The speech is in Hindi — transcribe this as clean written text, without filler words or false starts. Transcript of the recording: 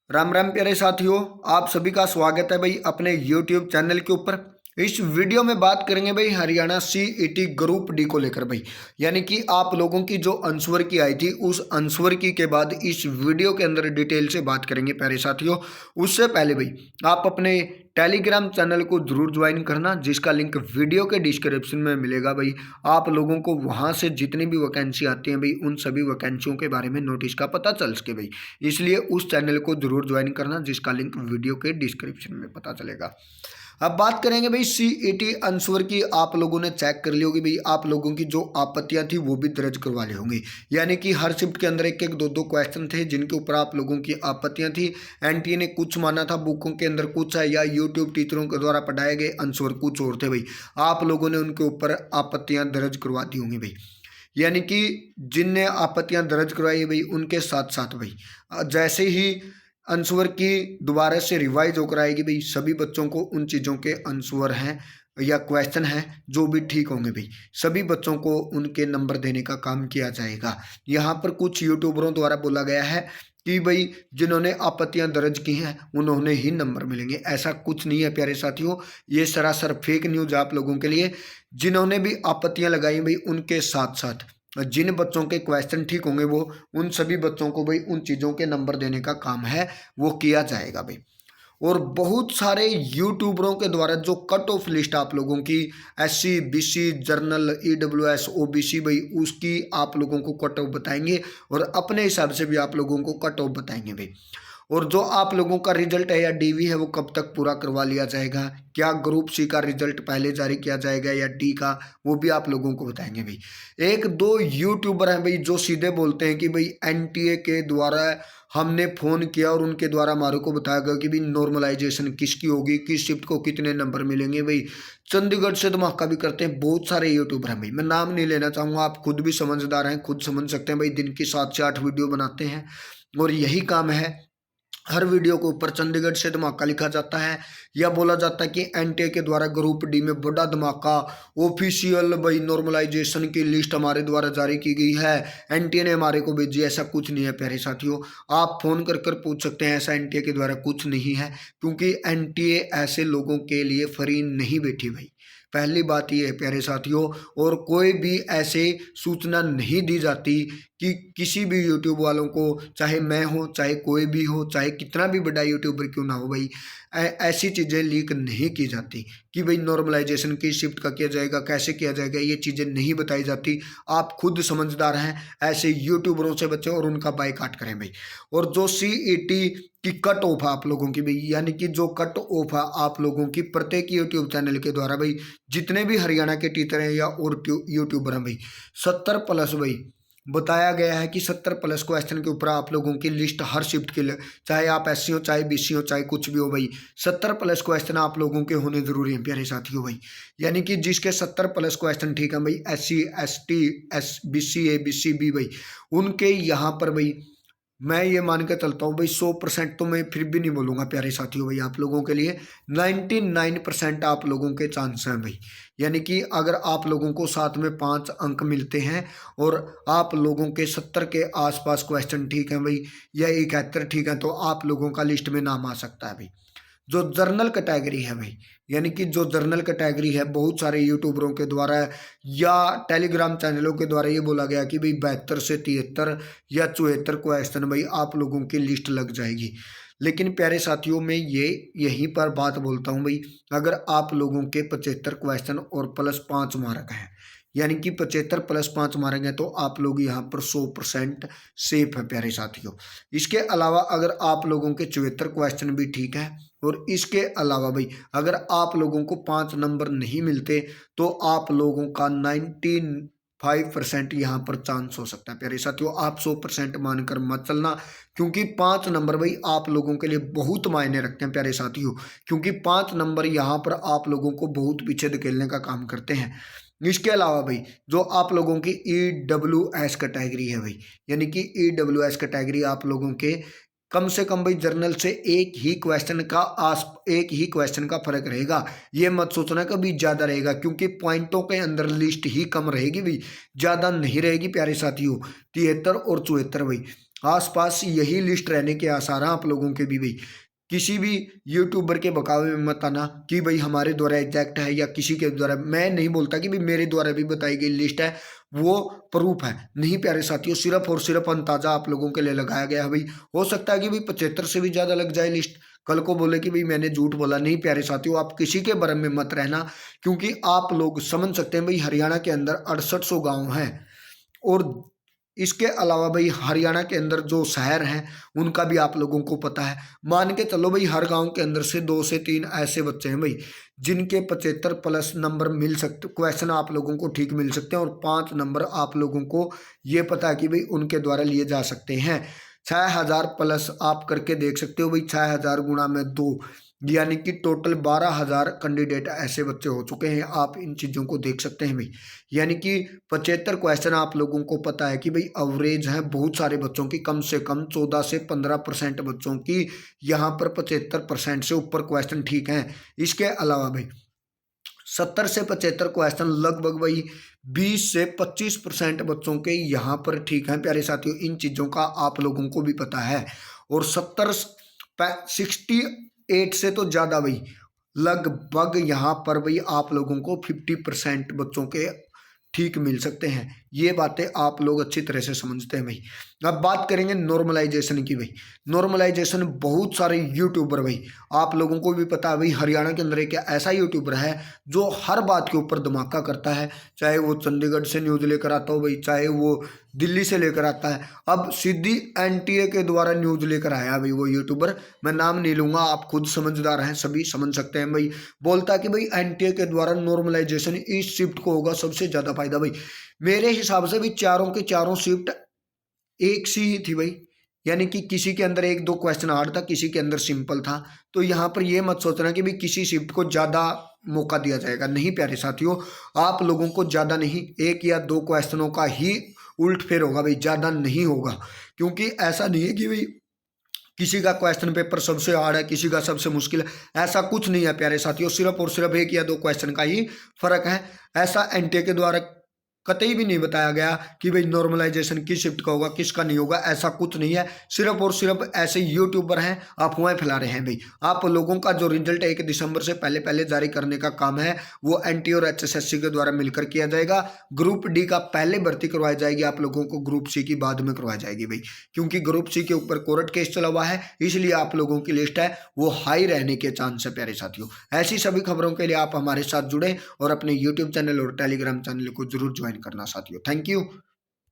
राम राम प्यारे साथियों। आप सभी का स्वागत है भाई अपने YouTube चैनल के ऊपर। इस वीडियो में बात करेंगे भाई हरियाणा CET ग्रुप डी को लेकर भाई, यानी कि आप लोगों की जो आंसर की आई थी उस आंसर की के बाद इस वीडियो के अंदर डिटेल से बात करेंगे प्यारे साथियों। उससे पहले भाई आप अपने टेलीग्राम चैनल को जरूर ज्वाइन करना, जिसका लिंक वीडियो के डिस्क्रिप्शन में मिलेगा भाई। आप लोगों को वहां से जितनी भी वैकेंसी आती है भाई उन सभी वैकेंसियों के बारे में नोटिस का पता चल सके भाई, इसलिए उस चैनल को जरूर ज्वाइन करना, जिसका लिंक वीडियो के डिस्क्रिप्शन में पता चलेगा। अब बात करेंगे भाई CET आंसर की। आप लोगों ने चेक कर ली होगी भाई, आप लोगों की जो आपत्तियां थी वो भी दर्ज करवा ली होंगी। यानी कि हर शिफ्ट के अंदर एक एक दो दो क्वेश्चन थे जिनके ऊपर आप लोगों की आपत्तियां थी। NTA ने कुछ माना था, बुकों के अंदर कुछ है, या यूट्यूब टीचरों के द्वारा पढ़ाए गए आंसर कुछ और थे भाई। आप लोगों ने उनके ऊपर आपत्तियां दर्ज करवा दी होंगी भाई। यानी कि जिनने आपत्तियां दर्ज करवाई भाई उनके साथ साथ भाई जैसे ही आंसर की दोबारा से रिवाइज होकर आएगी भाई, सभी बच्चों को उन चीज़ों के आंसर हैं या क्वेश्चन हैं जो भी ठीक होंगे भाई, सभी बच्चों को उनके नंबर देने का काम किया जाएगा। यहाँ पर कुछ यूट्यूबरों द्वारा बोला गया है कि भाई जिन्होंने आपत्तियां दर्ज की हैं उन्होंने ही नंबर मिलेंगे। ऐसा कुछ नहीं है प्यारे साथियों, ये सरासर फेक न्यूज आप लोगों के लिए। जिन्होंने भी आपत्तियां लगाई भाई उनके साथ साथ जिन बच्चों के क्वेश्चन ठीक होंगे वो उन सभी बच्चों को भाई उन चीज़ों के नंबर देने का काम है वो किया जाएगा भाई। और बहुत सारे यूट्यूबरों के द्वारा जो कट ऑफ लिस्ट आप लोगों की SC BC journal EWS OBC भाई उसकी आप लोगों को कट ऑफ बताएंगे और अपने हिसाब से भी आप लोगों को कट ऑफ बताएंगे भाई। और जो आप लोगों का रिजल्ट है या DV है वो कब तक पूरा करवा लिया जाएगा, क्या ग्रुप C का रिजल्ट पहले जारी किया जाएगा या D का, वो भी आप लोगों को बताएंगे भाई। एक दो यूट्यूबर हैं भाई जो सीधे बोलते हैं कि भाई NTA के द्वारा हमने फ़ोन किया और उनके द्वारा हमारे को बताया गया कि भाई नॉर्मलाइजेशन किसकी होगी, किस शिफ्ट को कितने नंबर मिलेंगे भाई। चंडीगढ़ से धमाका भी करते हैं बहुत सारे यूट्यूबर हैं भाई, मैं नाम नहीं लेना चाहूँगा, आप खुद भी समझदार हैं, खुद समझ सकते हैं भाई। दिन की 7 से 8 वीडियो बनाते हैं और यही काम है। हर वीडियो के ऊपर चंडीगढ़ से धमाका लिखा जाता है या बोला जाता है कि NTA के द्वारा ग्रुप D में बड़ा धमाका, ऑफिशियल भाई नॉर्मलाइजेशन की लिस्ट हमारे द्वारा जारी की गई है, NTA ने हमारे को भेजी। ऐसा कुछ नहीं है प्यारे साथियों, आप फोन कर कर पूछ सकते हैं, ऐसा NTA के द्वारा कुछ नहीं है, क्योंकि NTA ऐसे लोगों के लिए फ्री नहीं बैठी भाई। पहली बात ये है प्यारे साथियों, और कोई भी ऐसे सूचना नहीं दी जाती कि किसी भी यूट्यूब वालों को, चाहे मैं हो चाहे कोई भी हो, चाहे कितना भी बड़ा यूट्यूबर क्यों ना हो भाई, ऐसी चीज़ें लीक नहीं की जाती कि भाई नॉर्मलाइजेशन की शिफ्ट का किया जाएगा, कैसे किया जाएगा, ये चीज़ें नहीं बताई जाती। आप खुद समझदार हैं, ऐसे यूट्यूबरों से बचें और उनका बाइकाट करें भाई। और जो CET की कट ऑफ है आप लोगों की भाई, यानी कि जो कट ऑफ है आप लोगों की प्रत्येक यूट्यूब चैनल के द्वारा भाई, जितने भी हरियाणा के टीचर हैं या और यूट्यूबर हैं भाई, 70+ भाई बताया गया है कि 70+ क्वेश्चन के ऊपर आप लोगों की लिस्ट हर शिफ्ट के लिए, चाहे आप SC हो चाहे BC हो चाहे कुछ भी हो भाई, 70+ क्वेश्चन आप लोगों के होने जरूरी हैं प्यारे साथियों भाई। यानी कि जिसके 70+ क्वेश्चन ठीक है भाई, SC ST BC ABC B भाई, उनके यहाँ पर भाई मैं ये मान के चलता हूँ भाई 100% तो मैं फिर भी नहीं बोलूँगा प्यारे साथियों भाई, आप लोगों के लिए 99% आप लोगों के चांस हैं भाई। यानी कि अगर आप लोगों को साथ में 5 अंक मिलते हैं और आप लोगों के 70 के आसपास क्वेश्चन ठीक हैं भाई, या 71 ठीक है, तो आप लोगों का लिस्ट में नाम आ सकता है भाई। जो जर्नल कैटेगरी है भाई, यानी कि जो जर्नल कैटेगरी है, बहुत सारे यूट्यूबरों के द्वारा या टेलीग्राम चैनलों के द्वारा ये बोला गया कि भाई 72 से 73 या 74 क्वेश्चन भाई आप लोगों की लिस्ट लग जाएगी। लेकिन प्यारे साथियों में यहीं पर बात बोलता हूँ भाई, अगर आप लोगों के 75 क्वेश्चन और +5 मार्क हैं, यानी कि 75 +5 मार्क हैं, तो आप लोग यहाँ पर 100% सेफ है प्यारे साथियों। इसके अलावा अगर आप लोगों के 74 क्वेश्चन भी ठीक है और इसके अलावा भाई अगर आप लोगों को 5 नंबर नहीं मिलते, तो आप लोगों का 95% यहाँ पर चांस हो सकता है प्यारे साथियों। आप 100% मानकर मत चलना, क्योंकि 5 नंबर भाई आप लोगों के लिए बहुत मायने रखते हैं प्यारे साथियों, क्योंकि 5 नंबर यहाँ पर आप लोगों को बहुत पीछे धकेलने का काम करते हैं। इसके अलावा भाई जो आप लोगों की EWS कैटेगरी है भाई, यानी कि EWS कैटेगरी आप लोगों के कम से कम भाई जर्नल से एक ही क्वेश्चन का फर्क रहेगा। ये मत सोचना कभी ज़्यादा रहेगा, क्योंकि पॉइंटों के अंदर लिस्ट ही कम रहेगी भाई, ज़्यादा नहीं रहेगी प्यारे साथियों। 73 और 74 भाई आसपास यही लिस्ट रहने के आसार हैं आप लोगों के भी भाई। किसी भी यूट्यूबर के बकावे में मत आना कि भाई हमारे द्वारा एग्जैक्ट है या किसी के द्वारा। मैं नहीं बोलता कि भाई मेरे द्वारा भी बताई गई लिस्ट है वो प्रूफ है, नहीं प्यारे साथियों, सिर्फ और सिर्फ अंदाजा आप लोगों के लिए लगाया गया है भाई। हो सकता है कि भाई 75 से भी ज़्यादा लग जाए लिस्ट, कल को बोले कि भाई मैंने झूठ बोला। नहीं प्यारे साथियों, आप किसी के भरम में मत रहना, क्योंकि आप लोग समझ सकते हैं भाई हरियाणा के अंदर 6800 गाँव हैं, और इसके अलावा भाई हरियाणा के अंदर जो शहर हैं उनका भी आप लोगों को पता है। मान के चलो भाई हर गांव के अंदर से 2 से 3 ऐसे बच्चे हैं भाई जिनके 75 प्लस नंबर मिल सकते, क्वेश्चन आप लोगों को ठीक मिल सकते हैं, और 5 नंबर आप लोगों को ये पता है कि भाई उनके द्वारा लिए जा सकते हैं। 6000 प्लस आप करके देख सकते हो भाई, 6000 गुणा में 2, यानी कि टोटल 12,000 कैंडिडेट ऐसे बच्चे हो चुके हैं। आप इन चीज़ों को देख सकते हैं भाई, यानी कि 75 क्वेश्चन आप लोगों को पता है कि भाई एवरेज है बहुत सारे बच्चों की, कम से कम 14 से 15% बच्चों की यहाँ पर 75% से ऊपर क्वेश्चन ठीक हैं। इसके अलावा भाई 70 से 75 क्वेश्चन लगभग भाई 20 से 25% बच्चों के यहाँ पर ठीक हैं प्यारे साथियों। इन चीज़ों का आप लोगों को भी पता है। और 68 से तो ज़्यादा भाई लगभग यहाँ पर भाई आप लोगों को 50% बच्चों के ठीक मिल सकते हैं। ये बातें आप लोग अच्छी तरह से समझते हैं भाई। अब बात करेंगे नॉर्मलाइजेशन की भाई। नॉर्मलाइजेशन बहुत सारे यूट्यूबर भाई, आप लोगों को भी पता है भाई हरियाणा के अंदर एक ऐसा यूट्यूबर है जो हर बात के ऊपर धमाका करता है, चाहे वो चंडीगढ़ से न्यूज़ लेकर आता हो भाई, चाहे वो दिल्ली से लेकर आता है। अब सीधी एनटीए के द्वारा न्यूज़ लेकर आया भाई वो यूट्यूबर, मैं नाम नहीं लूँगा, आप खुद समझदार हैं, सभी समझ सकते हैं भाई। बोलता कि भाई एनटीए के द्वारा नॉर्मलाइजेशन इस शिफ्ट को होगा सबसे ज़्यादा फायदा भाई। मेरे हिसाब से भी चारों के चारों शिफ्ट एक सी ही थी भाई, यानी कि किसी के अंदर 1-2 क्वेश्चन हार्ड था, किसी के अंदर सिंपल था। तो यहाँ पर ये मत सोचना कि भाई किसी शिफ्ट को ज़्यादा मौका दिया जाएगा, नहीं प्यारे साथियों। आप लोगों को ज़्यादा नहीं, 1 या 2 क्वेश्चनों का ही उल्ट फेर होगा भाई, ज़्यादा नहीं होगा। क्योंकि ऐसा नहीं है कि भाई किसी का क्वेश्चन पेपर सबसे हार्ड है, किसी का सबसे मुश्किल है, ऐसा कुछ नहीं है प्यारे साथियों। सिर्फ और सिर्फ 1 या 2 क्वेश्चन का ही फर्क है। ऐसा एनटीए के द्वारा कतई भी नहीं बताया गया कि भाई नॉर्मलाइजेशन किस शिफ्ट का होगा किसका नहीं होगा, ऐसा कुछ नहीं है। सिर्फ और सिर्फ ऐसे यूट्यूबर हैं अफवाहें फैला रहे हैं भाई। आप लोगों का जो रिजल्ट 1 दिसंबर से पहले पहले जारी करने का काम है वो एनटीए और एचएसएससी के द्वारा मिलकर किया जाएगा। ग्रुप डी का पहले भर्ती करवाई जाएगी, आप लोगों को ग्रुप सी की बाद में करवाई जाएगी भाई, क्योंकि ग्रुप सी के ऊपर कोर्ट केस चला हुआ है, इसलिए आप लोगों की लिस्ट है वो हाई रहने के चांस है प्यारे साथियों। ऐसी सभी खबरों के लिए आप हमारे साथ जुड़े और अपने यूट्यूब चैनल और टेलीग्राम चैनल को जरूर ज्वाइन करना साथियों। Thank you.